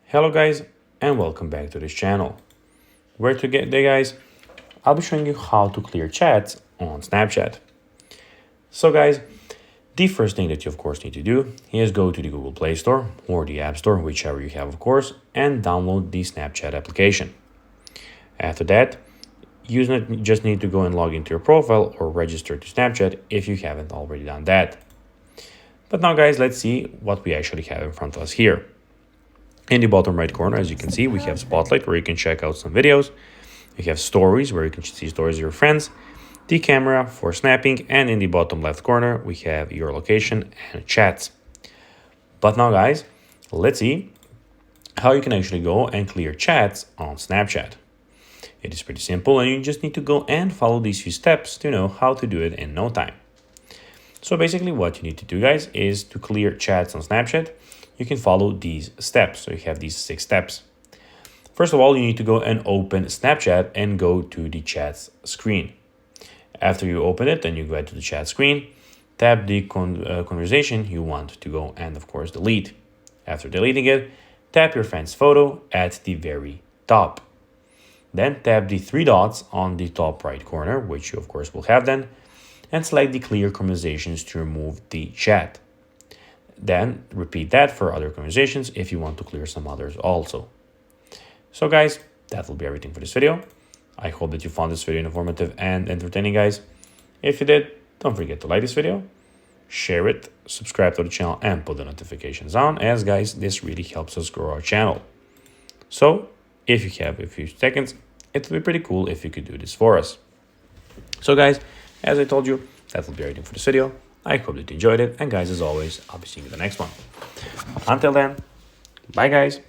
Hello guys and welcome back to this channel. Where today guys, I'll be showing you how to clear chats on Snapchat. So guys, the first thing that you of course need to do is go to the Google Play Store or the App Store, whichever you have of course, and download the Snapchat application. After that, you just need to go and log into your profile or register to Snapchat if you haven't already done that. But now guys, let's see what we actually have in front of us here. In the bottom right corner, as you can see, we have Spotlight, where you can check out some videos. We have Stories, where you can see stories of your friends. The camera for snapping, and in the bottom left corner, we have your location and chats. But now, guys, let's see how you can actually go and clear chats on Snapchat. It is pretty simple, and you just need to go and follow these few steps to know how to do it in no time. So basically, what you need to do, guys, is to clear chats on Snapchat. You can follow these steps. So you have these 6 steps. First of all, you need to go and open Snapchat and go to the chats screen. After you open it, then you go to the chat screen, tap the conversation you want to go and of course delete. After deleting it, tap your friend's photo at the very top. Then tap the 3 dots on the top right corner, which you of course will have then, and select the clear conversations to remove the chat. Then repeat that for other conversations if you want to clear some others also. So guys, that will be everything for this video. I hope that you found this video informative and entertaining, guys. If you did, don't forget to like this video, share it, subscribe to the channel, and put the notifications on, as guys, this really helps us grow our channel. So if you have a few seconds, it would be pretty cool if you could do this for us. So guys, as I told you, that will be everything for this video. I hope that you enjoyed it, and guys, as always, I'll be seeing you in the next one. Until then, bye guys.